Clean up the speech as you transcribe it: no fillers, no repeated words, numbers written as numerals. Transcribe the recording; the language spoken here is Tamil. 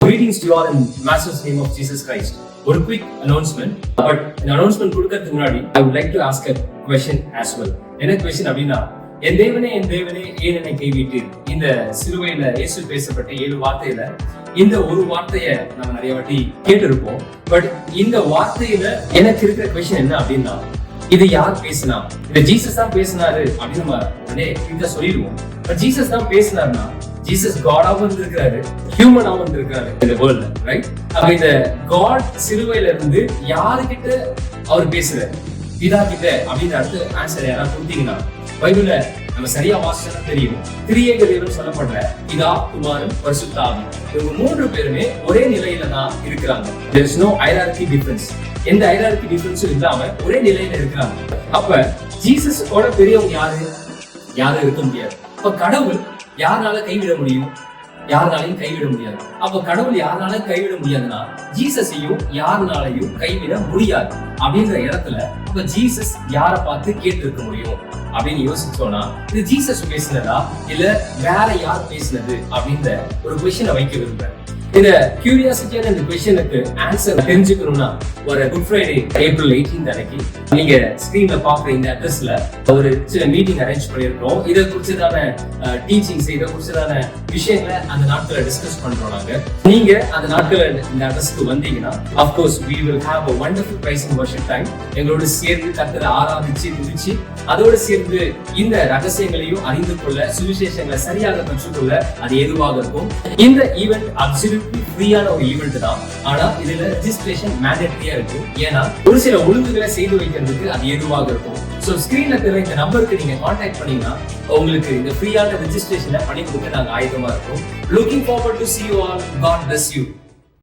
Greetings to you all in Master's name of Jesus Christ. ஒரு quick announcement. But இந்த announcement கொடுக்கிறதுக்கு முன்னாடி I would like to ask a question as well. என்ன question அப்படின்னா, என் தேவனே ஏன் என்னை கைவிட்டீர்? இந்த சிலுவையில இயேசு பேசப்பட்ட 7 வார்த்தையில இந்த ஒரு வார்த்தையை நம்ம நிறைய வாட்டி கேட்டிருப்போம். பட் இந்த வார்த்தையில எனக்கு இருக்கிற கொஸ்டின் என்ன அப்படின்னா, இது யார் பேசினா? இந்த ஜீசஸ் தான் பேசினாரு அப்படின்னு நம்ம உடனே இத சொல்லிடுவோம். பட் ஜீசஸ் தான் பேசினாருன்னா ஜீசஸ் காடாவும் இருந்திருக்காரு, ஹியூமனாவும் இருந்திருக்காரு இந்த வேர்ல்ட்ல, ரைட்? அப்ப இந்த காட் சிலுவையில இருந்து யாருக்கிட்ட அவர் பேசுறாரு? பிதா கிட்ட அப்படின்னு அடுத்து ஆன்சர் யாராவது கொடுத்தீங்கன்னா, பைபிள்ல நம்ம சரியா வாசிச்சா தெரியும், திரியேக தேவன் சொல்லப்படுற பிதா, குமாரன், பரிசுத்த ஆவி, இவங்க 3 பேருமே ஒரே நிலையில தான் இருக்கிறாங்க. There is no hierarchy difference. எந்த hierarchy difference-உம் இல்லாம ஒரே நிலையில இருக்கிறாங்க. அப்ப ஜீசஸோட பெரியவங்க யாரும் இருக்க முடியாது. அப்ப கடவுள் யாரால கைவிட முடியும்? யாருனாலையும் கைவிட முடியாது. அப்ப கடவுள் யாருனால கைவிட முடியாதுன்னா ஜீசஸையும் யாருனாலையும் கைவிட முடியாது அப்படின்ற இடத்துல அப்ப ஜீசஸ் யாரை பார்த்து கேட்டு இருக்க முடியும் அப்படின்னு யோசிச்சோம்னா, இது ஜீசஸ் பேசினதா இல்ல வேற யார் பேசினது அப்படின்ற ஒரு கொஸ்டினை வைக்க விரும்புறேன். இந்த கியூரியாசிட்டியான இந்த கொஸ்டினுக்கு ஆன்சர் தெரிஞ்சுக்கணும்னா, ஒரு குட் ஃப்ரைடே ஏப்ரல் 18 அன்னைக்கு நீங்க ஸ்கிரீன்ல பாக்குற இந்த அட்ரஸ்ல ஒரு சில மீட்டிங் அரேஞ்ச் பண்ணிருக்கோம். இதை குறிச்சதான டீச்சிங்ஸ், இதை குறிச்சதான விஷயங்களை அந்த நாட்களை டிஸ்கஸ் பண்றோம். நீங்க அந்த நாட்களை இந்த அட்ரஸ்க்கு வந்தீங்கன்னா, of course we will have a wonderful praise and worship time. எங்களோட சேர்ந்து கர்த்தரை ஆராதிச்சு துதிச்சு அதோடு சேர்ந்து இந்த ரகசியங்களையும் அறிந்து கொள்ள, சுவிசேஷங்களை சரியாக கற்றுக்கொள்ள அது எதுவாக இருக்கும். இந்த ஈவென்ட் அப்சல்யூட்லி ஃப்ரீயான ஒரு ஈவென்ட் தான். ஆனா இதுல ரெஜிஸ்ட்ரேஷன் மேண்டேட்டரியா இருக்கும். ஏன்னா ஒரு சில ஒழுங்குகளை செய்து வைக்கிறதுக்கு அது எதுவாக இருக்கும். சோ ஸ்கிரீன்ல தெரிய இந்த நம்பருக்கு நீங்க கான்டாக்ட் பண்ணீங்கன்னா உங்களுக்கு இந்த ஃப்ரீயான ரெஜிஸ்ட்ரேஷனை பண்ணி கொடுக்க நாங்க ஆயத்தமா இருக்கோம். Looking forward to see you all. God bless you.